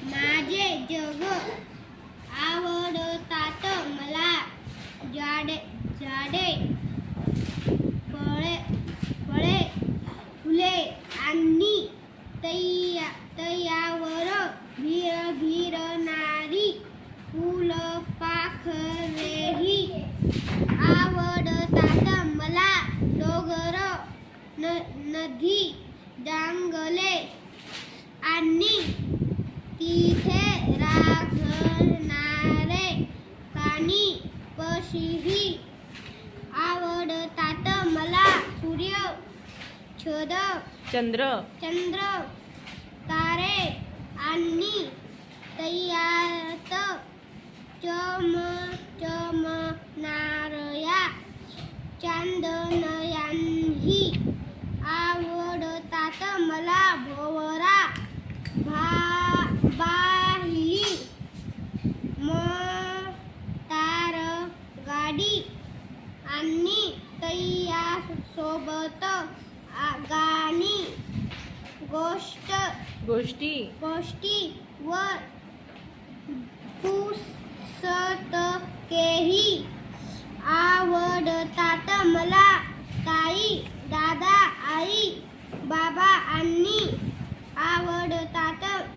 माझे जग आवडतात मला झाडे फळे फुले आणि तयावर भिरणारी फुलपाखरेही आवडतात मला डोंगर नदी जंगले आणि तिथे राहणारे प्राणी पक्षीही आवडतात मला सूर्य चंद्र तारे आणि त्यात चमचमणाऱ्या चांदण्याही आवडतात मला भोवरा बाही मोटार गाडी आणि त्यासोबत गाणी गोष्टी व पुस्तकेही आवडतात मला ताई दादा आई बाबा आणि